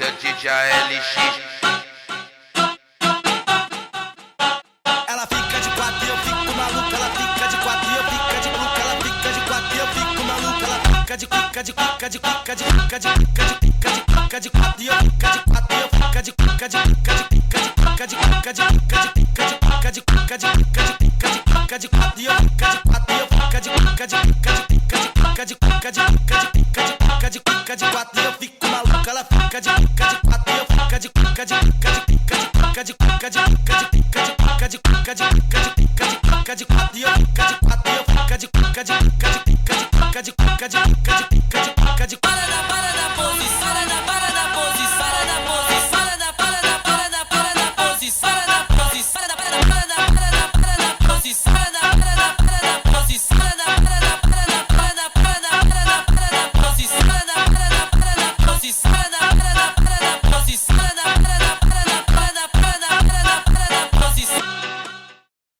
Esse é o DJ LX. Ela fica de quatro e eu fico maluco. Ela fica de quatro e eu fico de cuca. Ela fica de quatro e eu fico maluco. Ela fica de cuca, de cuca, de cuca, de cuca, de cuca, de cuca, de cuca, de quatro e eu fica de quatro e eu fica de cuca, de cuca, de cuca, de cuca, de cuca, de cuca, de cuca, de cuca, de cuca, de cuca, de cuca, de quatro e eu fica de quatro e eu fica de cuca, de cuca, de cuca, de cuca, de cuca, de cuca, de cuca, de cuca, de quatro e eu fico maluco. Ela fica de cuca, de quatro e eu fica de cuca, de cuca, de cuca, de cuca, de cuca, de cuca, de cuca, de cuca, de cuca, de cuca, de cuca, de quatro e eu fica de quatro e eu fica de cuca, de cuca, de cuca, de cuca, de cuca, de cuca, de cuca, de